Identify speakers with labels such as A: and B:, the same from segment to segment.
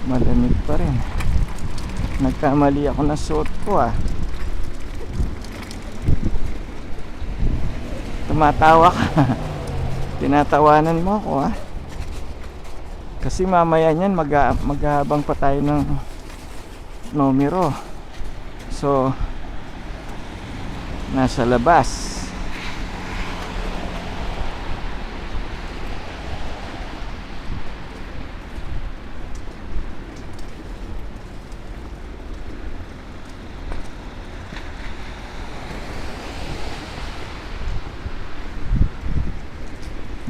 A: Malamig pa rin. Nagkamali ako ng suot ko ah. Tumatawa ka. Tinatawanan mo ako ah. Kasi mamaya niyan maghahabang pa tayo ng numero. So nasa labas.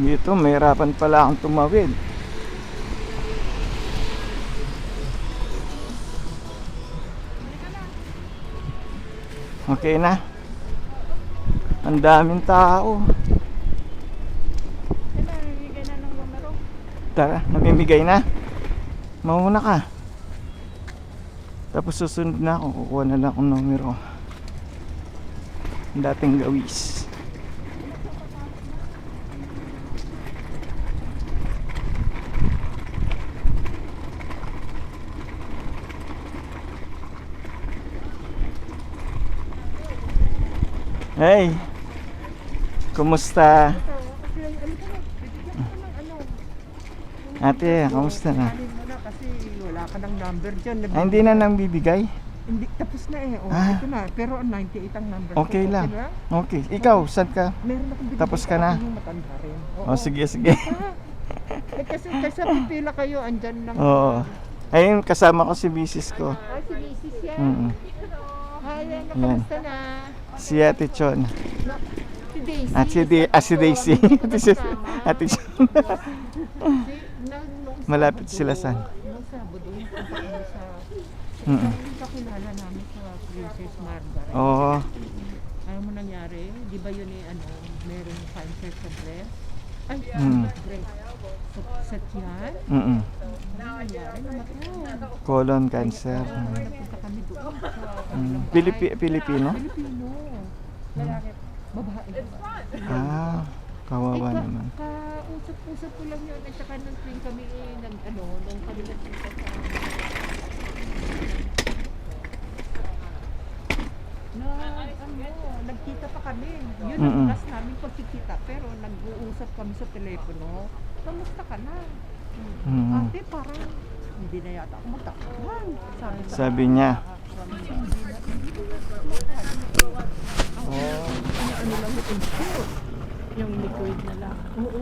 A: Dito mahirapan pala akong tumawid. Okay na. Ang daming tao.
B: Namimigay na ng numero.
A: Tara, namimigay na. Mauna ka. Tapos susunod na ako. Kukuha na lang akong numero. Dating gawis. Hey, kumusta? Ate, kumusta na?
B: Alin mo na kasi wala ka ng number dyan.
A: Hindi na nang bibigay?
B: Hindi, tapos na eh. Oh,
A: Ah.
B: ito na. Pero 98 ang number
A: Okay
B: ko.
A: lang.
B: Okay lang?
A: Okay, ikaw, saan ka?
B: Meron akong binigay
A: Tapos ka na?
B: ako yung matanda rin. Oo.
A: O sige, sige.
B: Kasi pipila kayo, andyan lang.
A: Oo. Ayun, kasama ko si misis ko.
B: Ay, si Mrs. yan. Hi,
A: Yan.
B: kamusta na?
A: Si Ate Chon.
B: Si Daisy.
A: At si Daisy. Ate Chon. Malapit sila saan?
B: Nung Sabado, punta kami sa...
A: Mm.
B: Kakilala namin sa Princess Margaret.
A: Oo.
B: Ano mo nangyari? Di ba yun eh, ano, merong cancer sa breast? Ay, breast. Sa tiyan?
A: Mm.
B: Ano nangyari? Namatay.
A: Colon cancer.
B: Napunta kami doon sa...
A: Pilipino?
B: Pilipino. Babae.
A: Ah, kawawa naman.
B: Kausap-usap ko lang yun. At saka nung tuwing kami nung kami nagpunta sa... Nagkita pa kami. Yun ang last namin pagkikita. Pero nag-uusap kami sa telepono. Kamusta ka na? Ate, parang hindi na yata ako magtakpan.
A: Sabi niya.
B: Ano lang yung input.
C: Yung liquid na lang.
B: Oo.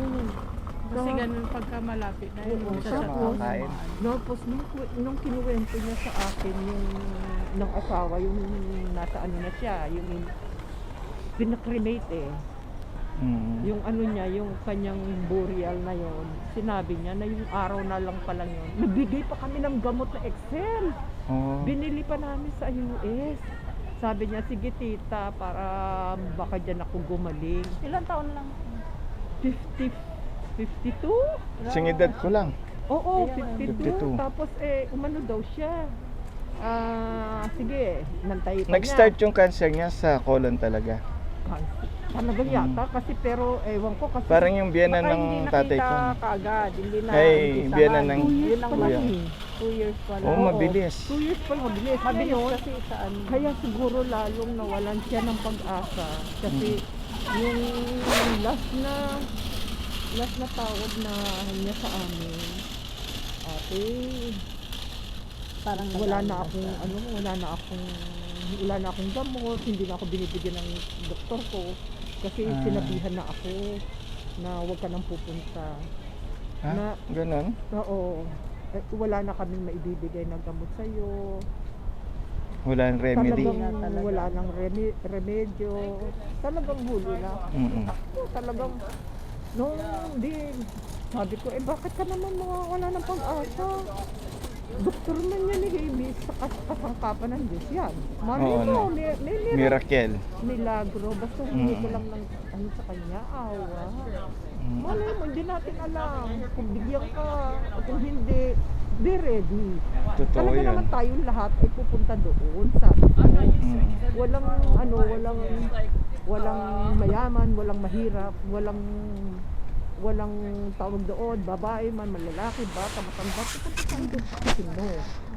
C: Kasi ganun pagka malapit na yun.
B: Oo,
C: Siya sa
A: makakain.
B: Tapos nung kinuwento niya sa akin yung ng asawa, yung nasa ano na siya, yung pinakremate eh. Yung ano niya, yung kanyang burial na yon, sinabi niya na yung araw na lang pa lang yun. Nagbigay pa kami ng gamot na Excel.
A: Oo.
B: Binili pa namin sa US. Sabi niya, sige tita, para baka dyan ako gumaling.
C: Ilang taon lang?
B: 52?
A: Singidad ko lang.
B: Oo,
C: Ayan,
B: 52.
A: 52.
B: Tapos umano daw siya. Sige, nantay pa
A: Nag-start yung cancer niya sa colon talaga.
B: Talaga yata, kasi pero ewan ko kasi...
A: Parang yung biyena
C: Baka
A: ng
C: hindi
A: tatay ko.
C: nakita kaagad. Hindi na.
A: Ay,
C: umpisahan.
A: biyena ng
B: 2 years
C: Yun ang
B: pa lang
A: kuya.
B: eh.
C: 2 years pa lang.
A: Oo, mabilis.
B: 2 years pa lang, mabilis.
C: Mabilis
B: Ngayon,
C: kasi sa ano.
B: kaya siguro lalong nawalan siya ng pag-asa. Kasi yung last na tawag na niya sa amin, ate,
C: Parang
B: wala na
C: nag-ano
B: akong gamot, hindi na ako binibigyan ng doktor ko kasi sinabihan na ako na huwag ka nang pupunta.
A: Ha?
B: Na,
A: Ganon?
B: oo, wala na kaming maibibigay na gamot sa'yo.
A: Wala nang remedy.
B: Talagang wala nang remedyo. Talagang huli na. Talagang, sabi ko, bakit ka naman wala ng pag-asa? Doktor man yan ni Amy, sa kasangkapan ng Diyos yan. Malay
A: Oo,
B: mo,
A: no.
B: may
A: Miracle.
B: milagro. Basta hindi ko lang ng ano sa kanya, awa. Malay mo, hindi natin alam. Kung bigyan ka, o kung hindi, be ready.
A: Totoo
B: Talaga
A: yan.
B: naman tayong lahat ay pupunta doon, sabi ko. Walang mayaman, walang mahirap, walang tawag doon, babae man, malalaki, bata, matanda, pupunta saan doon? No.